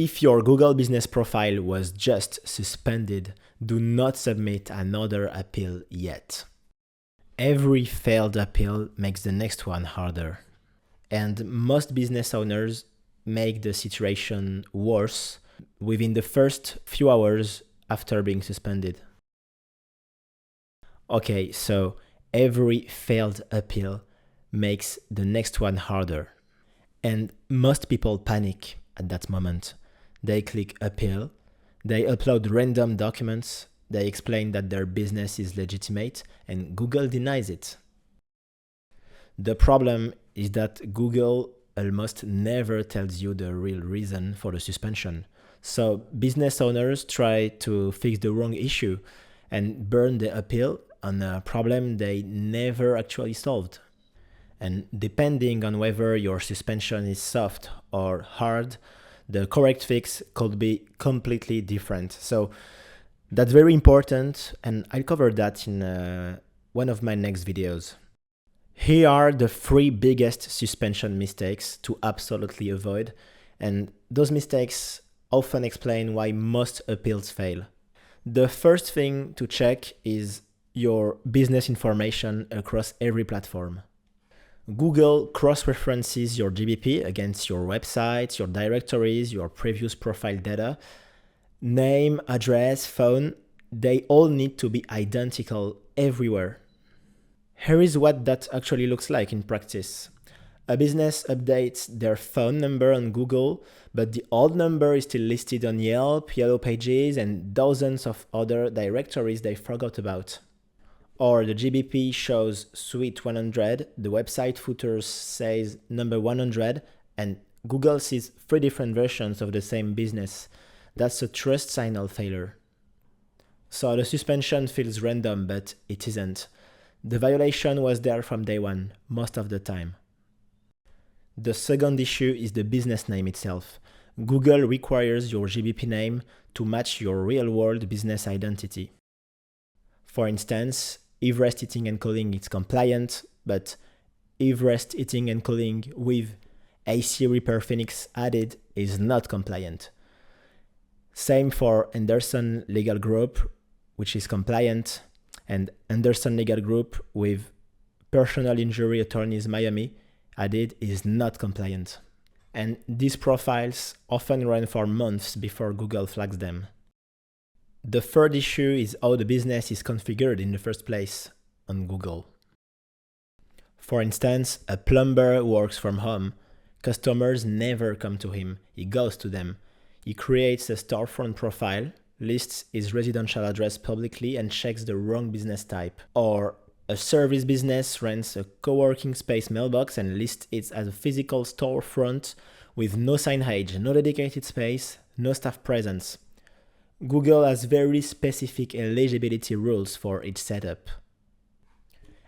If your Google business profile was just suspended, do not submit another appeal yet. Every failed appeal makes the next one harder. And most business owners make the situation worse within the first few hours after being suspended. Okay, so every failed appeal makes the next one harder. And most people panic at that moment. They click appeal, they upload random documents, they explain that their business is legitimate, and Google denies it. The problem is that Google almost never tells you the real reason for the suspension. So business owners try to fix the wrong issue and burn the appeal on a problem they never actually solved. And depending on whether your suspension is soft or hard, the correct fix could be completely different. So that's very important, and I'll cover that in one of my next videos. Here are the 3 biggest suspension mistakes to absolutely avoid, and those mistakes often explain why most appeals fail. The first thing to check is your business information across every platform. Google cross-references your GBP against your website, your directories, your previous profile data. Name, address, phone, they all need to be identical everywhere. Here is what that actually looks like in practice. A business updates their phone number on Google, but the old number is still listed on Yelp, Yellow Pages, and dozens of other directories they forgot about. Or the GBP shows suite 100, the website footer says number 100, and Google sees 3 different versions of the same business. That's a trust signal failure. So the suspension feels random, but it isn't. The violation was there from day one, most of the time. The second issue is the business name itself. Google requires your GBP name to match your real-world business identity. For instance, Everest Eating and Cooling is compliant, but Everest Eating and Cooling with AC Repair Phoenix added is not compliant. Same for Anderson Legal Group, which is compliant, and Anderson Legal Group with Personal Injury Attorneys Miami added is not compliant. And these profiles often run for months before Google flags them. The third issue is how the business is configured in the first place on Google. For instance, a plumber works from home. Customers never come to him, he goes to them. He creates a storefront profile, lists his residential address publicly, and checks the wrong business type. Or a service business rents a co-working space mailbox and lists it as a physical storefront with no signage, no dedicated space, no staff presence. Google has very specific eligibility rules for each setup.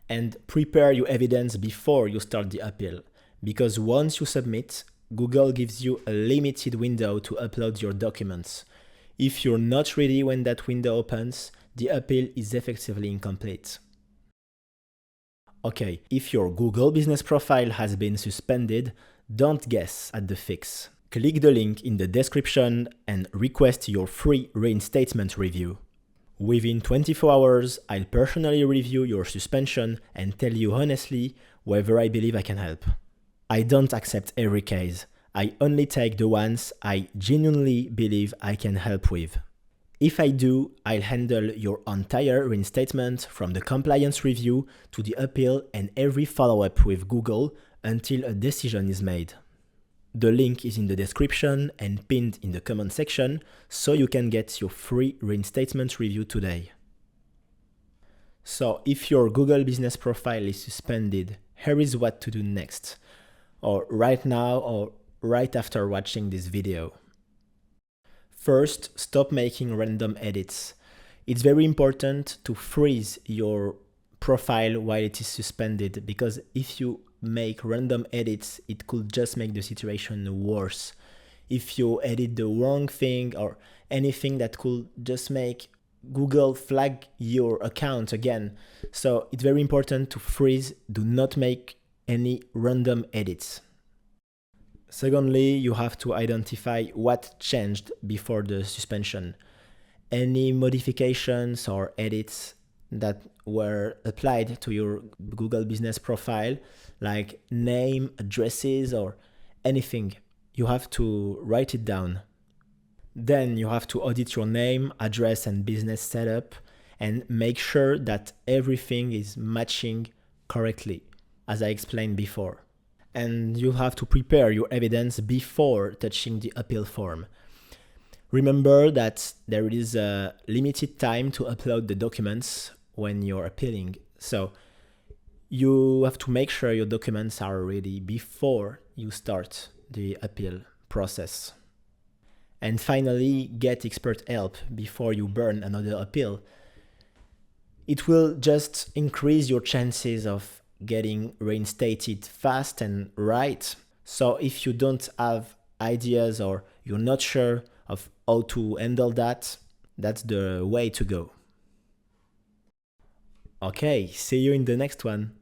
And prepare your evidence before you start the appeal, because once you submit, Google gives you a limited window to upload your documents. If you're not ready when that window opens, the appeal is effectively incomplete. Okay, if your Google business profile has been suspended, don't guess at the fix. Click the link in the description and request your free reinstatement review. Within 24 hours, I'll personally review your suspension and tell you honestly whether I believe I can help. I don't accept every case. I only take the ones I genuinely believe I can help with. If I do, I'll handle your entire reinstatement from the compliance review to the appeal and every follow-up with Google until a decision is made. The link is in the description and pinned in the comment section, so you can get your free reinstatement review today. So if your Google business profile is suspended, here is what to do next, or right now or right after watching this video. First, stop making random edits. It's very important to freeze your profile while it is suspended, because if you make random edits, it could just make the situation worse. If you edit the wrong thing or anything, that could just make Google flag your account again. So it's very important to freeze. Do not make any random edits. Secondly, you have to identify what changed before the suspension. Any modifications or edits that were applied to your Google business profile, like name, addresses, or anything. You have to write it down. Then you have to audit your name, address, and business setup and make sure that everything is matching correctly, as I explained before. And you have to prepare your evidence before touching the appeal form. Remember that there is a limited time to upload the documents when you're appealing. So you have to make sure your documents are ready before you start the appeal process. And finally, get expert help before you burn another appeal. It will just increase your chances of getting reinstated fast and right. So if you don't have ideas or you're not sure of how to handle that, that's the way to go. Okay, see you in the next one.